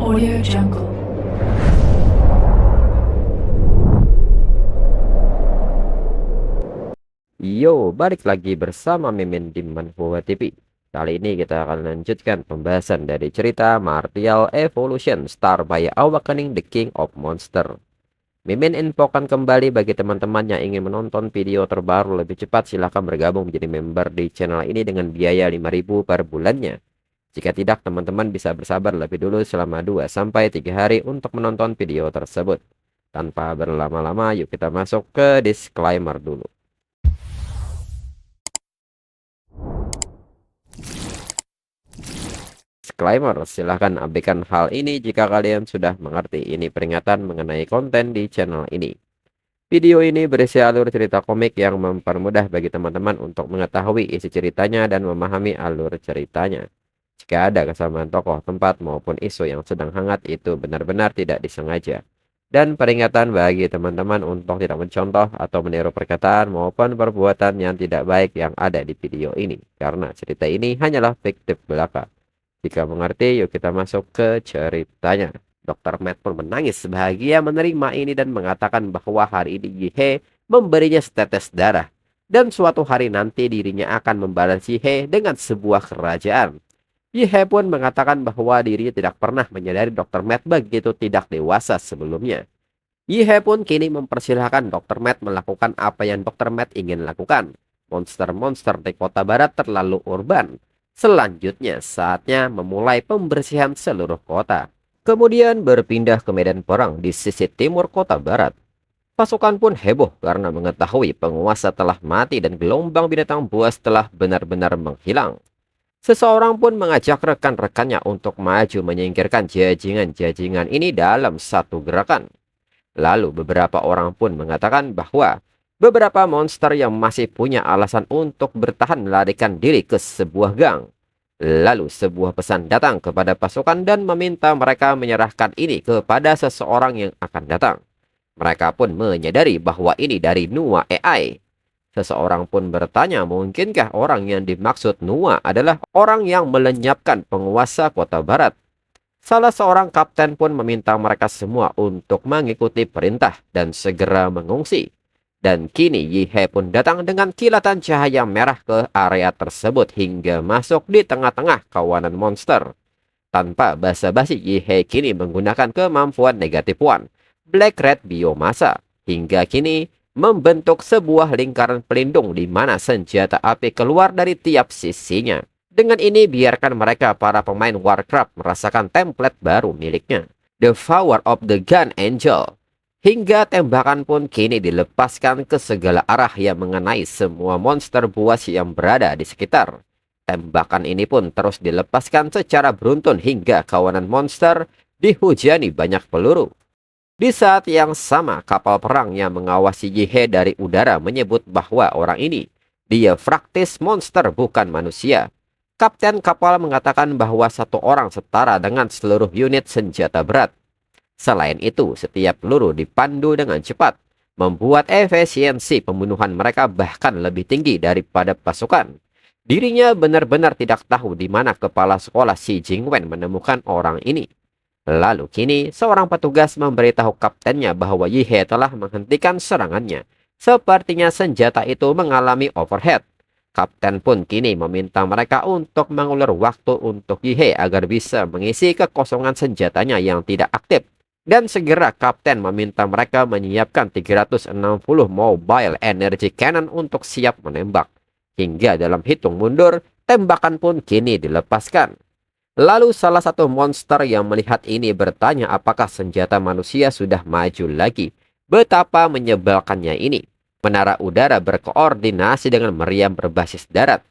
Audio Jungle. Yo, balik lagi bersama Mimin di Manhwa TV. Kali ini kita akan lanjutkan pembahasan dari cerita Martial Evolution Star by Awakening the King of Monster. Mimin infokan kembali bagi teman-teman yang ingin menonton video terbaru lebih cepat, silahkan bergabung menjadi member di channel ini dengan biaya 5.000 per bulannya. Jika tidak, teman-teman bisa bersabar lebih dulu selama 2-3 hari untuk menonton video tersebut. Tanpa berlama-lama, yuk kita masuk ke disclaimer dulu. Disclaimer, silahkan abaikan hal ini jika kalian sudah mengerti. Ini peringatan mengenai konten di channel ini. Video ini berisi alur cerita komik yang mempermudah bagi teman-teman untuk mengetahui isi ceritanya dan memahami alur ceritanya. Jika ada kesamaan tokoh, tempat, maupun isu yang sedang hangat, itu benar-benar tidak disengaja. Dan peringatan bagi teman-teman untuk tidak mencontoh atau meniru perkataan maupun perbuatan yang tidak baik yang ada di video ini. Karena cerita ini hanyalah fiktif belaka. Jika mengerti, yuk kita masuk ke ceritanya. Dr. Matt pun menangis bahagia menerima ini dan mengatakan bahwa hari ini Yihe memberinya setetes darah. Dan suatu hari nanti dirinya akan membalas Yihe dengan sebuah kerajaan. Yihe pun mengatakan bahwa dirinya tidak pernah menyadari Dr. Matt begitu tidak dewasa sebelumnya. Yihe pun kini mempersilahkan Dr. Matt melakukan apa yang Dr. Matt ingin lakukan. Monster-monster di kota barat terlalu urban. Selanjutnya, saatnya memulai pembersihan seluruh kota. Kemudian berpindah ke medan perang di sisi timur kota barat. Pasukan pun heboh karena mengetahui penguasa telah mati dan gelombang binatang buas telah benar-benar menghilang. Seseorang pun mengajak rekan-rekannya untuk maju menyingkirkan jajingan-jajingan ini dalam satu gerakan. Lalu beberapa orang pun mengatakan bahwa beberapa monster yang masih punya alasan untuk bertahan melarikan diri ke sebuah gang. Lalu sebuah pesan datang kepada pasukan dan meminta mereka menyerahkan ini kepada seseorang yang akan datang. Mereka pun menyadari bahwa ini dari Nua AI. Seseorang pun bertanya, mungkinkah orang yang dimaksud Nua adalah orang yang melenyapkan penguasa kota barat? Salah seorang kapten pun meminta mereka semua untuk mengikuti perintah dan segera mengungsi. Dan kini Yihe pun datang dengan kilatan cahaya merah ke area tersebut hingga masuk di tengah-tengah kawanan monster. Tanpa basa-basi, Yihe kini menggunakan kemampuan negatif one, Black Red Biomasa. Hingga kini membentuk sebuah lingkaran pelindung di mana senjata api keluar dari tiap sisinya. Dengan ini biarkan mereka para pemain Warcraft merasakan template baru miliknya, The Power of the Gun Angel. Hingga tembakan pun kini dilepaskan ke segala arah yang mengenai semua monster buas yang berada di sekitar. Tembakan ini pun terus dilepaskan secara beruntun hingga kawanan monster dihujani banyak peluru. Di saat yang sama, kapal perang yang mengawasi Yihe dari udara menyebut bahwa orang ini, dia praktis monster bukan manusia. Kapten kapal mengatakan bahwa satu orang setara dengan seluruh unit senjata berat. Selain itu, setiap peluru dipandu dengan cepat, membuat efisiensi pembunuhan mereka bahkan lebih tinggi daripada pasukan. Dirinya benar-benar tidak tahu di mana kepala sekolah si Jingwen menemukan orang ini. Lalu kini, seorang petugas memberitahu kaptennya bahwa Yihe telah menghentikan serangannya. Sepertinya senjata itu mengalami overheat. Kapten pun kini meminta mereka untuk mengulur waktu untuk Yihe agar bisa mengisi kekosongan senjatanya yang tidak aktif. Dan segera kapten meminta mereka menyiapkan 360 mobile energy cannon untuk siap menembak. Hingga dalam hitung mundur, tembakan pun kini dilepaskan. Lalu salah satu monster yang melihat ini bertanya apakah senjata manusia sudah maju lagi. Betapa menyebalkannya ini. Menara udara berkoordinasi dengan meriam berbasis darat.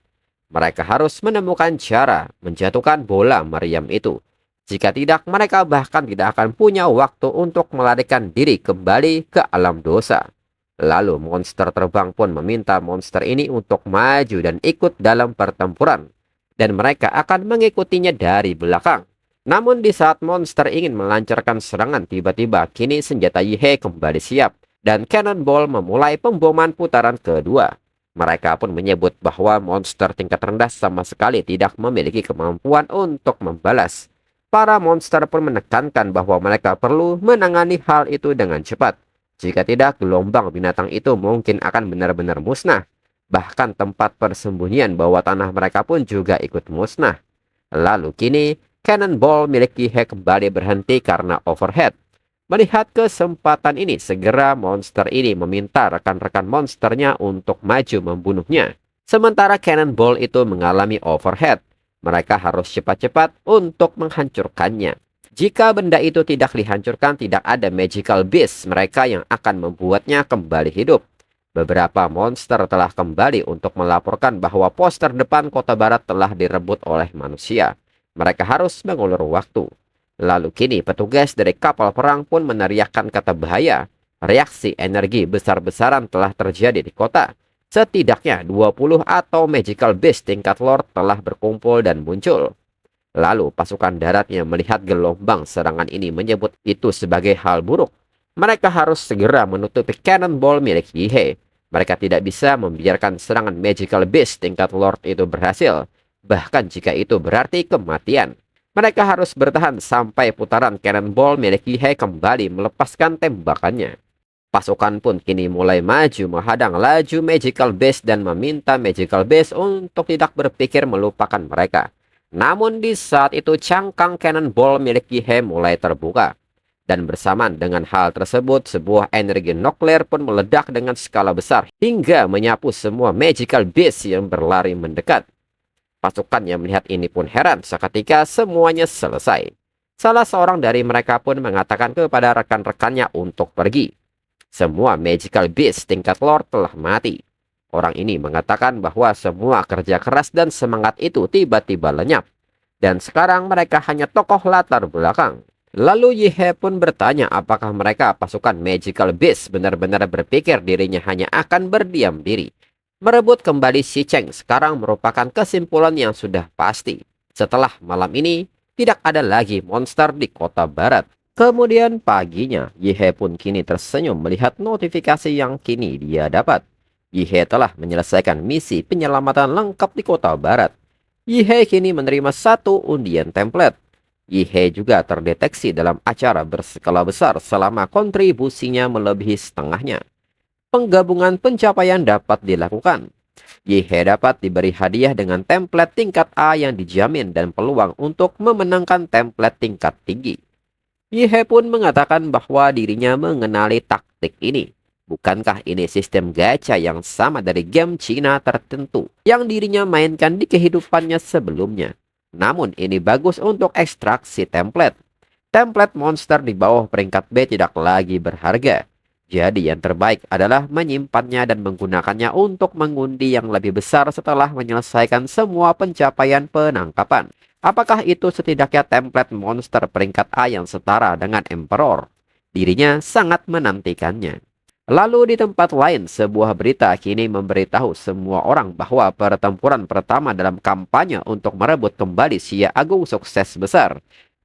Mereka harus menemukan cara menjatuhkan bola meriam itu. Jika tidak, mereka bahkan tidak akan punya waktu untuk melarikan diri kembali ke alam dosa. Lalu monster terbang pun meminta monster ini untuk maju dan ikut dalam pertempuran. Dan mereka akan mengikutinya dari belakang. Namun di saat monster ingin melancarkan serangan, tiba-tiba kini senjata Yihe kembali siap. Dan cannonball memulai pemboman putaran kedua. Mereka pun menyebut bahwa monster tingkat rendah sama sekali tidak memiliki kemampuan untuk membalas. Para monster pun menekankan bahwa mereka perlu menangani hal itu dengan cepat. Jika tidak, gelombang binatang itu mungkin akan benar-benar musnah. Bahkan tempat persembunyian bawah tanah mereka pun juga ikut musnah. Lalu kini, Cannonball milik Yihei kembali berhenti karena overhead. Melihat kesempatan ini, segera monster ini meminta rekan-rekan monsternya untuk maju membunuhnya. Sementara Cannonball itu mengalami overhead, mereka harus cepat-cepat untuk menghancurkannya. Jika benda itu tidak dihancurkan, tidak ada magical beast mereka yang akan membuatnya kembali hidup. Beberapa monster telah kembali untuk melaporkan bahwa poster depan kota barat telah direbut oleh manusia. Mereka harus mengulur waktu. Lalu kini petugas dari kapal perang pun meneriakkan kata bahaya. Reaksi energi besar-besaran telah terjadi di kota. Setidaknya 20 atau magical beast tingkat lord telah berkumpul dan muncul. Lalu pasukan daratnya melihat gelombang serangan ini menyebut itu sebagai hal buruk. Mereka harus segera menutupi cannonball milik Yihei. Mereka tidak bisa membiarkan serangan magical beast tingkat lord itu berhasil. Bahkan jika itu berarti kematian. Mereka harus bertahan sampai putaran cannonball milik Yihei kembali melepaskan tembakannya. Pasukan pun kini mulai maju menghadang laju magical beast dan meminta magical beast untuk tidak berpikir melupakan mereka. Namun di saat itu cangkang cannonball milik Yihei mulai terbuka. Dan bersamaan dengan hal tersebut, sebuah energi nuklir pun meledak dengan skala besar hingga menyapu semua magical beast yang berlari mendekat. Pasukan yang melihat ini pun heran seketika semuanya selesai. Salah seorang dari mereka pun mengatakan kepada rekan-rekannya untuk pergi. Semua magical beast tingkat lord telah mati. Orang ini mengatakan bahwa semua kerja keras dan semangat itu tiba-tiba lenyap. Dan sekarang mereka hanya tokoh latar belakang. Lalu Yihei pun bertanya apakah mereka pasukan magical beast benar-benar berpikir dirinya hanya akan berdiam diri. Merebut kembali Si Cheng sekarang merupakan kesimpulan yang sudah pasti. Setelah malam ini, tidak ada lagi monster di kota barat. Kemudian paginya, Yihei pun kini tersenyum melihat notifikasi yang kini dia dapat. Yihei telah menyelesaikan misi penyelamatan lengkap di kota barat. Yihei kini menerima 1 undian template. Yihei juga terdeteksi dalam acara berskala besar selama kontribusinya melebihi setengahnya. Penggabungan pencapaian dapat dilakukan. Yihei dapat diberi hadiah dengan template tingkat A yang dijamin dan peluang untuk memenangkan template tingkat tinggi. Yihei pun mengatakan bahwa dirinya mengenali taktik ini. Bukankah ini sistem gacha yang sama dari game Cina tertentu yang dirinya mainkan di kehidupannya sebelumnya? Namun ini bagus untuk ekstraksi template. Template monster di bawah peringkat B tidak lagi berharga. Jadi yang terbaik adalah menyimpannya dan menggunakannya untuk mengundi yang lebih besar setelah menyelesaikan semua pencapaian penangkapan. Apakah itu setidaknya template monster peringkat A yang setara dengan Emperor? Dirinya sangat menantikannya. Lalu di tempat lain, sebuah berita kini memberitahu semua orang bahwa pertempuran pertama dalam kampanye untuk merebut kembali Xia Agung sukses besar.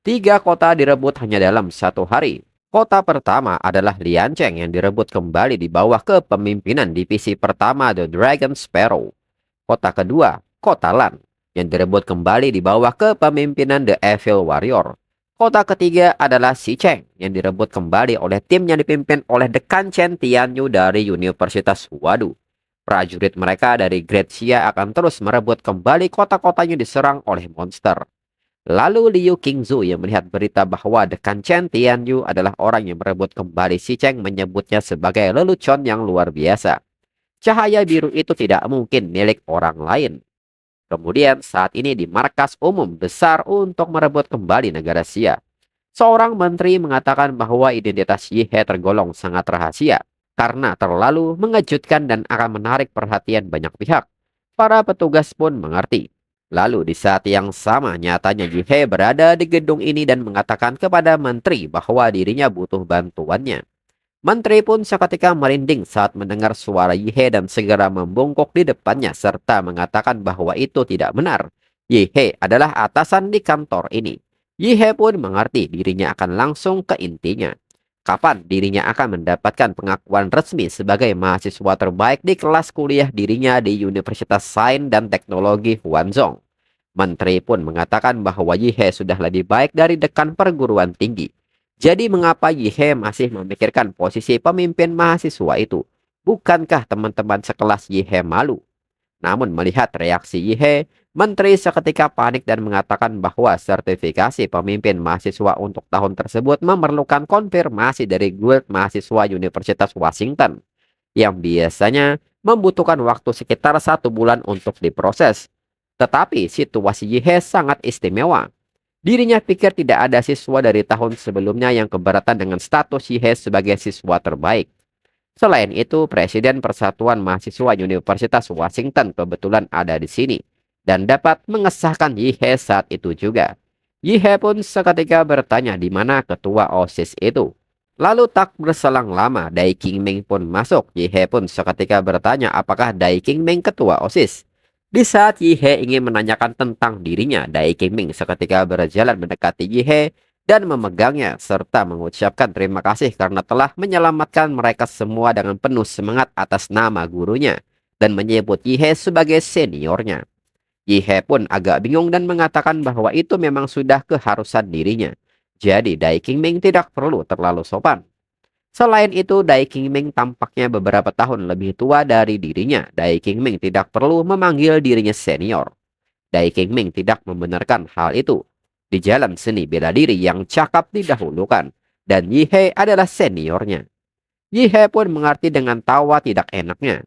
3 kota direbut hanya dalam 1 hari. Kota pertama adalah Liancheng yang direbut kembali di bawah kepemimpinan divisi pertama The Dragon Sparrow. Kota kedua, Kota Lan, yang direbut kembali di bawah kepemimpinan The Evil Warrior. Kota ketiga adalah Xicheng, yang direbut kembali oleh tim yang dipimpin oleh The Kanchen Tianyu dari Universitas Huadu. Prajurit mereka dari Great Xia akan terus merebut kembali kota-kotanya diserang oleh monster. Lalu Liu Qingzu yang melihat berita bahwa The Kanchen Tianyu adalah orang yang merebut kembali Xicheng menyebutnya sebagai lelucon yang luar biasa. Cahaya biru itu tidak mungkin milik orang lain. Kemudian saat ini di markas umum besar untuk merebut kembali negara Xia. Seorang menteri mengatakan bahwa identitas Yihei tergolong sangat rahasia karena terlalu mengejutkan dan akan menarik perhatian banyak pihak. Para petugas pun mengerti. Lalu di saat yang sama nyatanya Yihei berada di gedung ini dan mengatakan kepada menteri bahwa dirinya butuh bantuannya. Menteri pun seketika merinding saat mendengar suara Yihei dan segera membungkuk di depannya serta mengatakan bahwa itu tidak benar. Yihei adalah atasan di kantor ini. Yihei pun mengerti dirinya akan langsung ke intinya. Kapan dirinya akan mendapatkan pengakuan resmi sebagai mahasiswa terbaik di kelas kuliah dirinya di Universitas Sains dan Teknologi Huanzhong. Menteri pun mengatakan bahwa Yihe sudah lebih baik dari dekan perguruan tinggi. Jadi mengapa Yihe masih memikirkan posisi pemimpin mahasiswa itu? Bukankah teman-teman sekelas Yihe malu? Namun melihat reaksi Yihe, menteri seketika panik dan mengatakan bahwa sertifikasi pemimpin mahasiswa untuk tahun tersebut memerlukan konfirmasi dari Guild Mahasiswa Universitas Washington, yang biasanya membutuhkan waktu sekitar 1 bulan untuk diproses. Tetapi situasi Yihe sangat istimewa. Dirinya pikir tidak ada siswa dari tahun sebelumnya yang keberatan dengan status Yihe sebagai siswa terbaik. Selain itu, Presiden Persatuan Mahasiswa Universitas Washington kebetulan ada di sini dan dapat mengesahkan Yihe saat itu juga. Yihe pun seketika bertanya di mana ketua OSIS itu. Lalu tak berselang lama, Dai Qingming pun masuk. Yihe pun seketika bertanya apakah Dai Qingming ketua OSIS. Di saat Yihe ingin menanyakan tentang dirinya, Dai Qingming seketika berjalan mendekati Yihe dan memegangnya serta mengucapkan terima kasih karena telah menyelamatkan mereka semua dengan penuh semangat atas nama gurunya dan menyebut Yihe sebagai seniornya. Yihe pun agak bingung dan mengatakan bahwa itu memang sudah keharusan dirinya. Jadi Dai Qingming tidak perlu terlalu sopan. Selain itu, Dai Qingming tampaknya beberapa tahun lebih tua dari dirinya. Dai Qingming tidak perlu memanggil dirinya senior. Dai Qingming tidak membenarkan hal itu. Di jalan seni bela diri yang cakap didahulukan, dan Yihe adalah seniornya. Yihe pun mengerti dengan tawa tidak enaknya.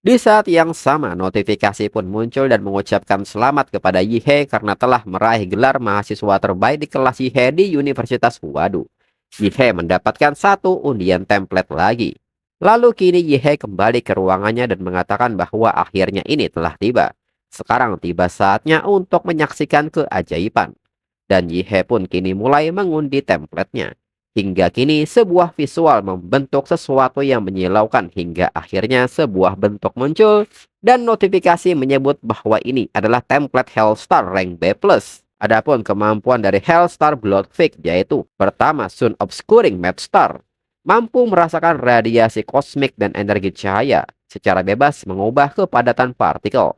Di saat yang sama, notifikasi pun muncul dan mengucapkan selamat kepada Yihe karena telah meraih gelar mahasiswa terbaik di kelas Yihe di Universitas Wadu. Yihe mendapatkan 1 undian template lagi. Lalu kini Yihe kembali ke ruangannya dan mengatakan bahwa akhirnya ini telah tiba. Sekarang tiba saatnya untuk menyaksikan keajaiban. Dan Yihe pun kini mulai mengundi templatenya. Hingga kini sebuah visual membentuk sesuatu yang menyilaukan hingga akhirnya sebuah bentuk muncul dan notifikasi menyebut bahwa ini adalah template Hellstar rank B+. Adapun kemampuan dari Hellstar Bloodfig yaitu pertama Sun Obscuring Map Star, mampu merasakan radiasi kosmik dan energi cahaya secara bebas mengubah kepadatan partikel.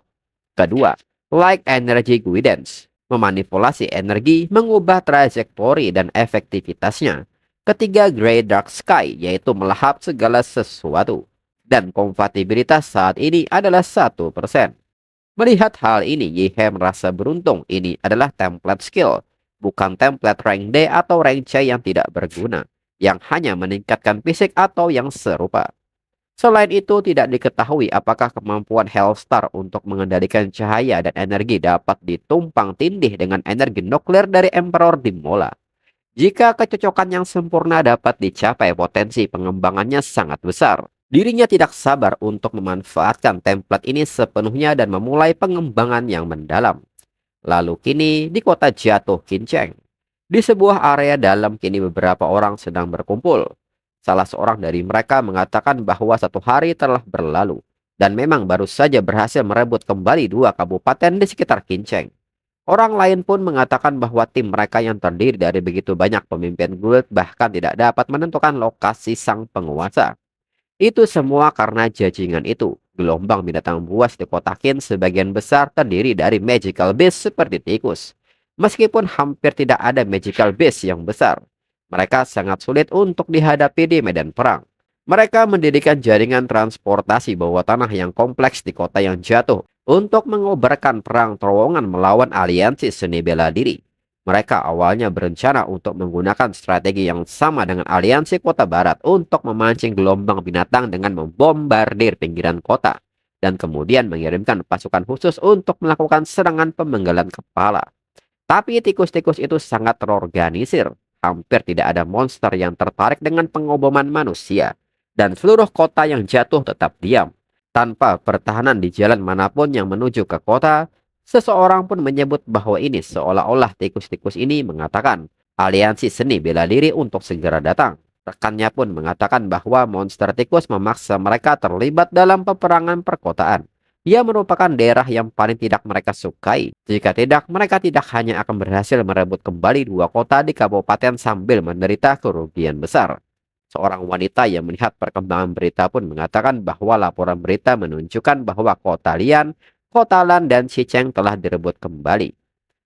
Kedua, Light Energy Guidance, memanipulasi energi, mengubah trajektori dan efektivitasnya. Ketiga, Grey Dark Sky, yaitu melahap segala sesuatu. Dan kompatibilitas saat ini adalah 1%. Melihat hal ini, Yihe merasa beruntung. Ini adalah template skill, bukan template rank D atau rank C yang tidak berguna, yang hanya meningkatkan fisik atau yang serupa. Selain itu, tidak diketahui apakah kemampuan Hellstar untuk mengendalikan cahaya dan energi dapat ditumpang tindih dengan energi nuklir dari Emperor Dimola. Jika kecocokan yang sempurna dapat dicapai, potensi pengembangannya sangat besar. Dirinya tidak sabar untuk memanfaatkan template ini sepenuhnya dan memulai pengembangan yang mendalam. Lalu kini di kota Jatuh Kinceng, di sebuah area dalam kini beberapa orang sedang berkumpul. Salah seorang dari mereka mengatakan bahwa 1 hari telah berlalu dan memang baru saja berhasil merebut kembali 2 kabupaten di sekitar Kinceng. Orang lain pun mengatakan bahwa tim mereka yang terdiri dari begitu banyak pemimpin guild bahkan tidak dapat menentukan lokasi sang penguasa. Itu semua karena jajingan itu. Gelombang binatang buas di kota Qin sebagian besar terdiri dari magical beast seperti tikus. Meskipun hampir tidak ada magical beast yang besar, mereka sangat sulit untuk dihadapi di medan perang. Mereka mendirikan jaringan transportasi bawah tanah yang kompleks di kota yang jatuh untuk mengobarkan perang terowongan melawan aliansi seni bela diri. Mereka awalnya berencana untuk menggunakan strategi yang sama dengan aliansi kota barat untuk memancing gelombang binatang dengan membombardir pinggiran kota dan kemudian mengirimkan pasukan khusus untuk melakukan serangan pemenggalan kepala. Tapi tikus-tikus itu sangat terorganisir. Hampir tidak ada monster yang tertarik dengan pengoboman manusia. Dan seluruh kota yang jatuh tetap diam. Tanpa pertahanan di jalan manapun yang menuju ke kota, seseorang pun menyebut bahwa ini seolah-olah tikus-tikus ini mengatakan aliansi seni bela diri untuk segera datang. Rekannya pun mengatakan bahwa monster tikus memaksa mereka terlibat dalam peperangan perkotaan. Ia merupakan daerah yang paling tidak mereka sukai. Jika tidak, mereka tidak hanya akan berhasil merebut kembali 2 kota di kabupaten sambil menderita kerugian besar. Seorang wanita yang melihat perkembangan berita pun mengatakan bahwa laporan berita menunjukkan bahwa kota Lian, kota Lan, dan Xicheng telah direbut kembali.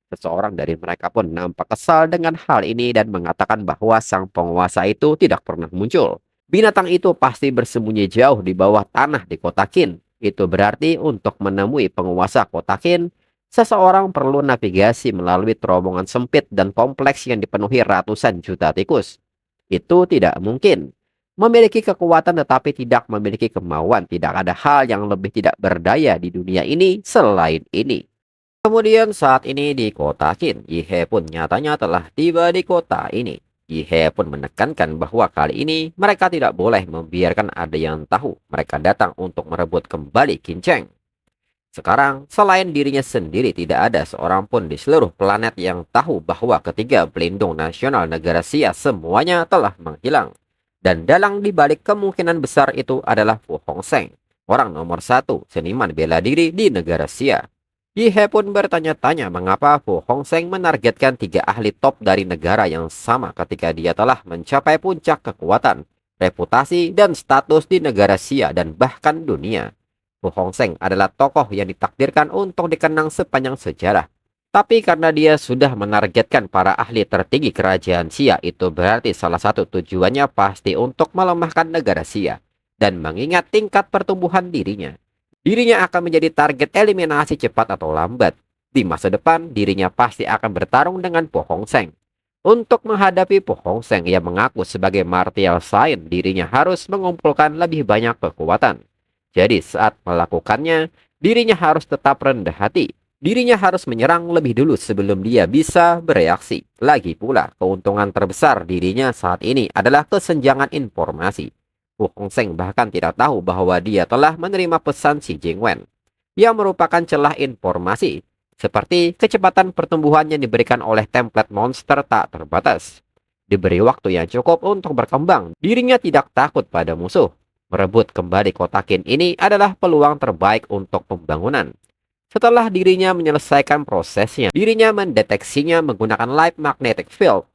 Seseorang dari mereka pun nampak kesal dengan hal ini dan mengatakan bahwa sang penguasa itu tidak pernah muncul. Binatang itu pasti bersembunyi jauh di bawah tanah di kota Qin. Itu berarti untuk menemui penguasa kota Qin, seseorang perlu navigasi melalui terowongan sempit dan kompleks yang dipenuhi ratusan juta tikus. Itu tidak mungkin. Memiliki kekuatan tetapi tidak memiliki kemauan, tidak ada hal yang lebih tidak berdaya di dunia ini selain ini. Kemudian saat ini di kota Qin, Yihe pun nyatanya telah tiba di kota ini. Yihe pun menekankan bahwa kali ini mereka tidak boleh membiarkan ada yang tahu mereka datang untuk merebut kembali Qincheng. Sekarang, selain dirinya sendiri, tidak ada seorang pun di seluruh planet yang tahu bahwa ketiga pelindung nasional negara Xia semuanya telah menghilang. Dan dalang dibalik kemungkinan besar itu adalah Fu Hongsheng, orang nomor satu seniman bela diri di negara Xia. Yihe pun bertanya-tanya mengapa Fu Hongsheng menargetkan tiga ahli top dari negara yang sama ketika dia telah mencapai puncak kekuatan, reputasi, dan status di negara Xia dan bahkan dunia. Fu Hongsheng adalah tokoh yang ditakdirkan untuk dikenang sepanjang sejarah. Tapi karena dia sudah menargetkan para ahli tertinggi kerajaan Xia, itu berarti salah satu tujuannya pasti untuk melemahkan negara Xia dan mengingat tingkat pertumbuhan dirinya. Dirinya akan menjadi target eliminasi cepat atau lambat. Di masa depan, dirinya pasti akan bertarung dengan Fu Hongsheng. Untuk menghadapi Fu Hongsheng yang mengaku sebagai martial science, dirinya harus mengumpulkan lebih banyak kekuatan. Jadi saat melakukannya, dirinya harus tetap rendah hati. Dirinya harus menyerang lebih dulu sebelum dia bisa bereaksi. Lagi pula, keuntungan terbesar dirinya saat ini adalah kesenjangan informasi. Fu Hongsheng bahkan tidak tahu bahwa dia telah menerima pesan Xi Jingwen, yang merupakan celah informasi, seperti kecepatan pertumbuhan yang diberikan oleh template monster tak terbatas. Diberi waktu yang cukup untuk berkembang, dirinya tidak takut pada musuh. Merebut kembali kota Qin ini adalah peluang terbaik untuk pembangunan. Setelah dirinya menyelesaikan prosesnya, dirinya mendeteksinya menggunakan light magnetic field,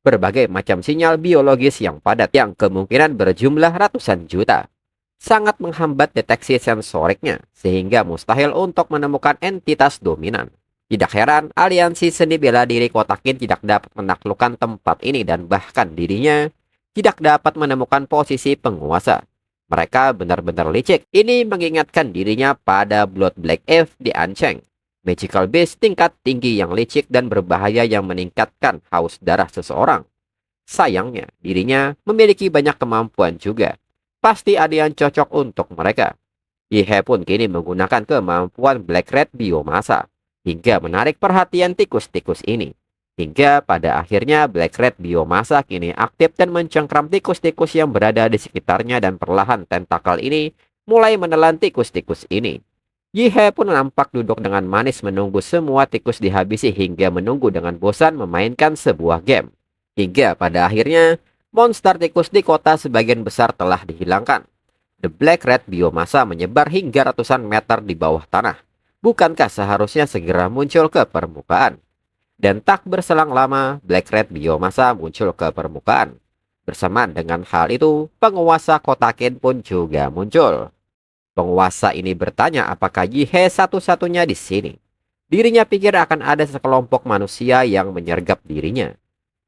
berbagai macam sinyal biologis yang padat yang kemungkinan berjumlah ratusan juta. Sangat menghambat deteksi sensoriknya, sehingga mustahil untuk menemukan entitas dominan. Tidak heran, aliansi seni bela diri kota Qin tidak dapat menaklukkan tempat ini dan bahkan dirinya tidak dapat menemukan posisi penguasa. Mereka benar-benar licik. Ini mengingatkan dirinya pada Blood Black Eve di Ancheng. Magical Beast tingkat tinggi yang licik dan berbahaya yang meningkatkan haus darah seseorang. Sayangnya, dirinya memiliki banyak kemampuan juga. Pasti ada yang cocok untuk mereka. Yihe pun kini menggunakan kemampuan Black Red Biomasa hingga menarik perhatian tikus-tikus ini. Hingga pada akhirnya Black Red Biomasa kini aktif dan mencengkram tikus-tikus yang berada di sekitarnya dan perlahan tentakel ini mulai menelan tikus-tikus ini. Yihe pun nampak duduk dengan manis menunggu semua tikus dihabisi hingga menunggu dengan bosan memainkan sebuah game. Hingga pada akhirnya monster tikus di kota sebagian besar telah dihilangkan. The Black Red Biomasa menyebar hingga ratusan meter di bawah tanah. Bukankah seharusnya segera muncul ke permukaan? Dan tak berselang lama, Black Red Biomasa muncul ke permukaan. Bersamaan dengan hal itu, penguasa kota Qin pun juga muncul. Penguasa ini bertanya apakah Yihe satu-satunya di sini. Dirinya pikir akan ada sekelompok manusia yang menyergap dirinya.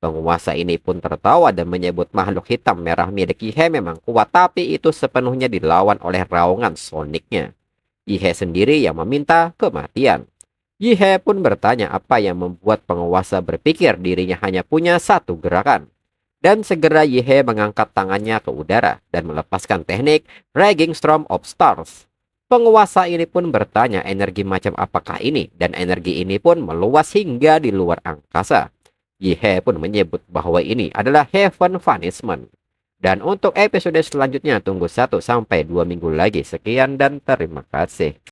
Penguasa ini pun tertawa dan menyebut makhluk hitam merah milik Yihe memang kuat, tapi itu sepenuhnya dilawan oleh raungan soniknya. Yihe sendiri yang meminta kematian. Yihe pun bertanya apa yang membuat penguasa berpikir dirinya hanya punya satu gerakan. Dan segera Yihe mengangkat tangannya ke udara dan melepaskan teknik Raging Storm of Stars. Penguasa ini pun bertanya energi macam apakah ini, dan energi ini pun meluas hingga di luar angkasa. Yihe pun menyebut bahwa ini adalah Heaven Vanishment. Dan untuk episode selanjutnya tunggu 1 sampai 2 minggu lagi. Sekian dan terima kasih.